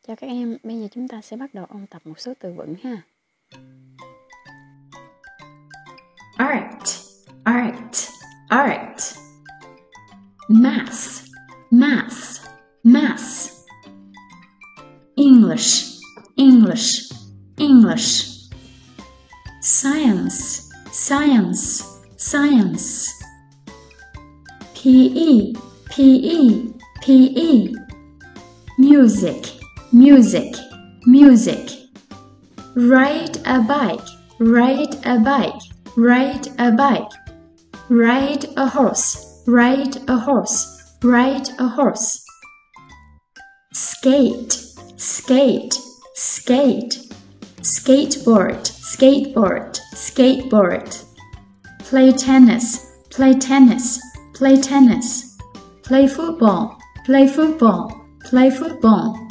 Chào các em, bây giờ chúng ta sẽ bắt đầu ôn tập một số từ vựng ha. Art, art, art. Math, math, math. English, English, English. Science, science, science. PE, PE, PE. Music, music, music. Ride a bike, ride a bike, ride a bike. Ride a horse, ride a horse, ride a horse. Skate, skate, skate. Skateboard, skateboard, skateboard. Play tennis, play tennis, play tennis. Play football, play football, play football.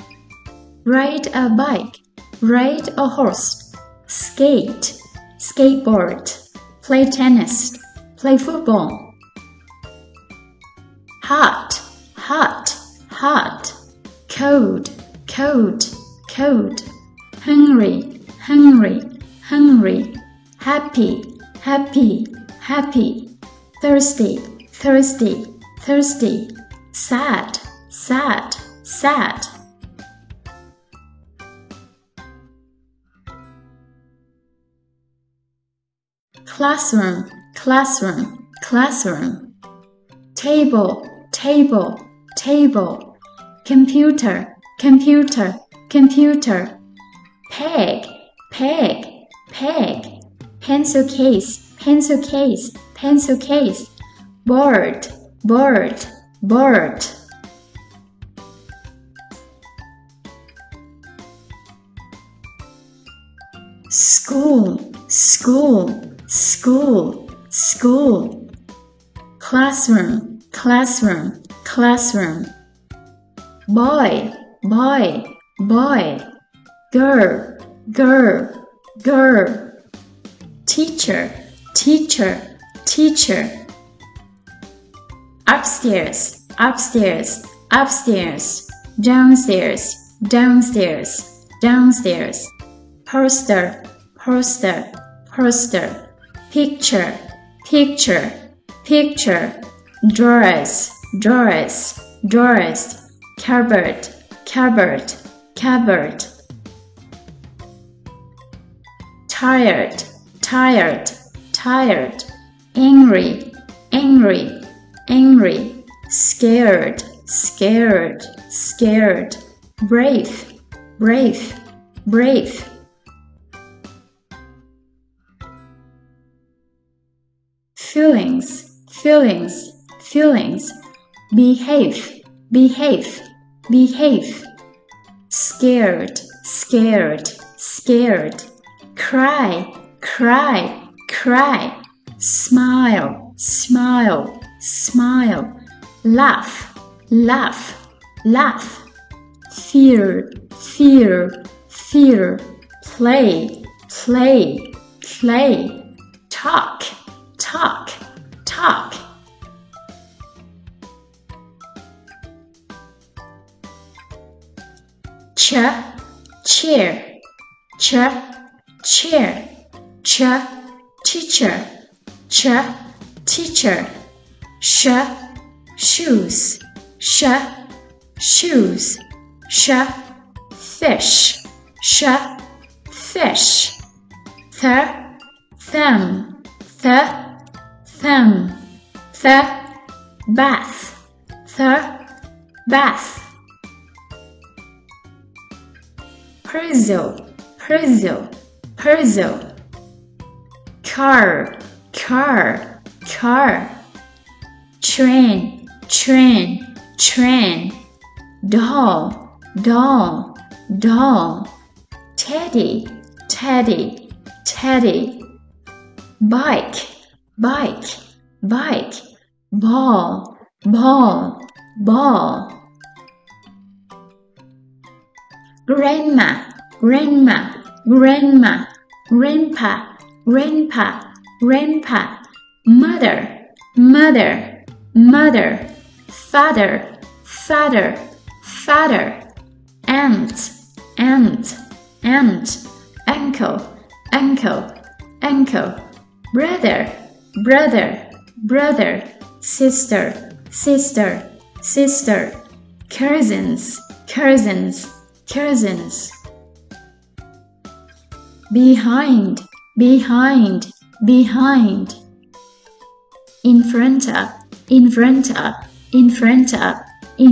Ride a bike, ride a horse. Skate, skateboard. Play tennis, play football. Hot, hot, hot. Cold, cold, cold. Hungry, hungry, hungry. Happy, happy, happy. Thirsty, thirsty, thirsty. Sad, sad, sad. Classroom, classroom, classroom. Table, table, table. Computer, computer, computer. Peg, peg, peg. Pencil case, pencil case, pencil case. Board, board, board. School, school, school, school. Classroom, classroom, classroom. Boy, boy, boy. Girl, girl, girl. Teacher, teacher, teacher. Upstairs, upstairs, upstairs. Downstairs, downstairs, downstairs. Poster, poster, poster. Picture, picture, picture. Drawers, drawers, drawers. Cupboard, cupboard, cupboard. Tired, tired, tired. Angry, angry, angry. Scared, scared, scared. Brave, brave, brave. Feelings, feelings, feelings. Behave, behave, behave. Scared, scared, scared. Cry, cry, cry. Smile, smile, smile. Laugh, laugh, laugh. Fear, fear, fear. Play, play, play. Talk, talk, talk. Chair, chair, chair, chair. Chair, teacher, chair, teacher. Shoes, shoes. Fish, fish. Thumb, thumb. Bath, bath. Puzzle, puzzle, puzzle. Car, car, car. Train, train, train. Doll, doll, doll. Teddy, teddy, teddy. Bike, bike, bike. Ball, ball, ball. Grandma, grandma, grandma. Grandpa, grandpa, grandpa. Mother, mother, mother. Father, father, father. Aunt, aunt, uncle, brother, sister, cousins, behind, in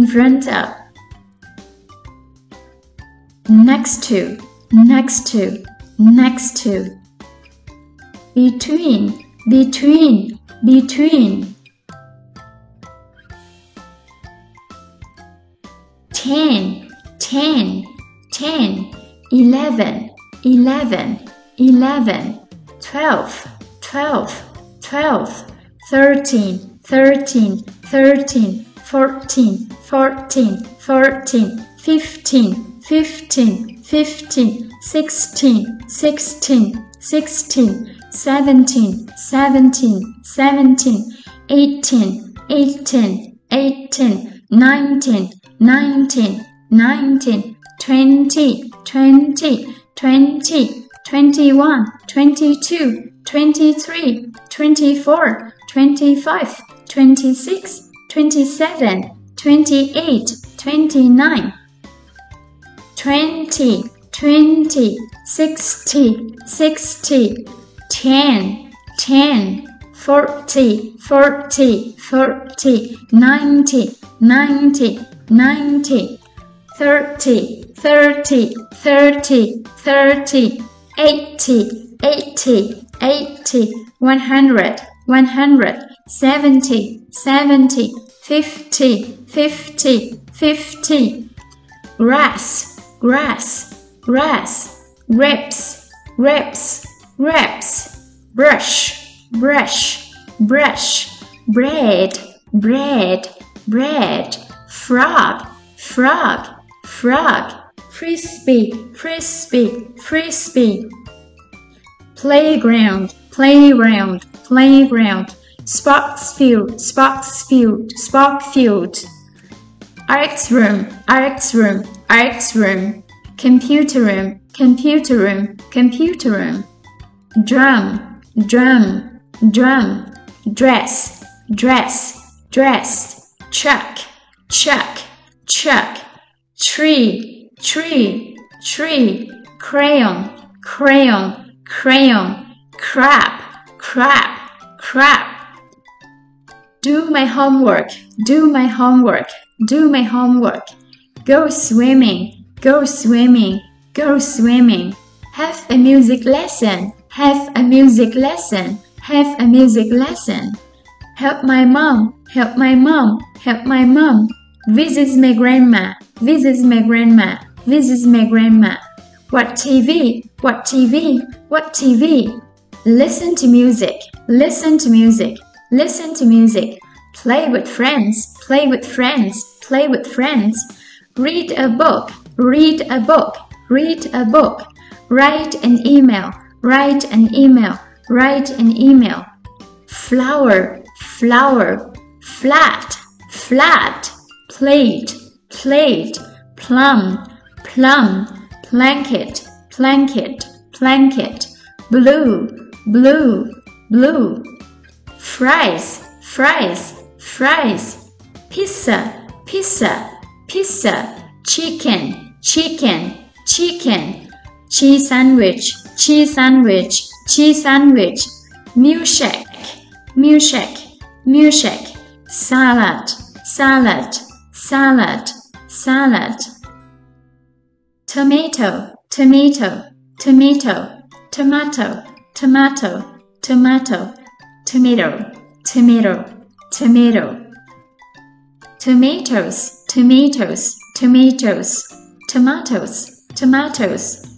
front of, next to, between, 10, 11, 12, 13, 14, 15, 16, 17, 18, 19, 20, 21, 22, 23, 24, 25, 26, 27, 28, 29, 20, 60, 10, 40, 90, 30, 80, 100, 70, 50, grass, reps, brush, bread, frog, frisbee, playground, sports field, arts room, computer room, drum, dress, truck, tree, crayon, crab. Do my homework. Go swimming. Have a music lesson. Help my mom. Visit my grandma. Watch TV. Listen to music. Play with friends. Read a book. Write an email. Flower. Flat. Plate. Plum. Blanket. Blue. Fries. Pizza. Chicken. Cheese sandwich. Milkshake. Salad.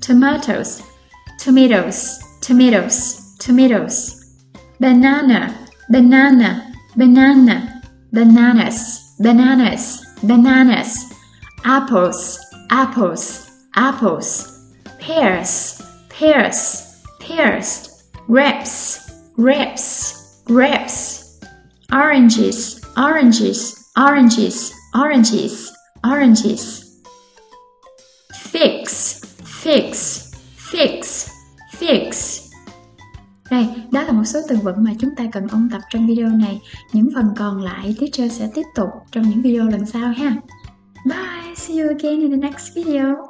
Tomato. Tomatoes. Bananas. Apples. Pears. Grapes. Oranges. Figs. fix, fix, fix. Đây, đó là một số từ vựng mà chúng ta cần ôn tập trong video này. Những phần còn lại teacher sẽ tiếp tục trong những video lần sau ha. Bye, see you again in the next video.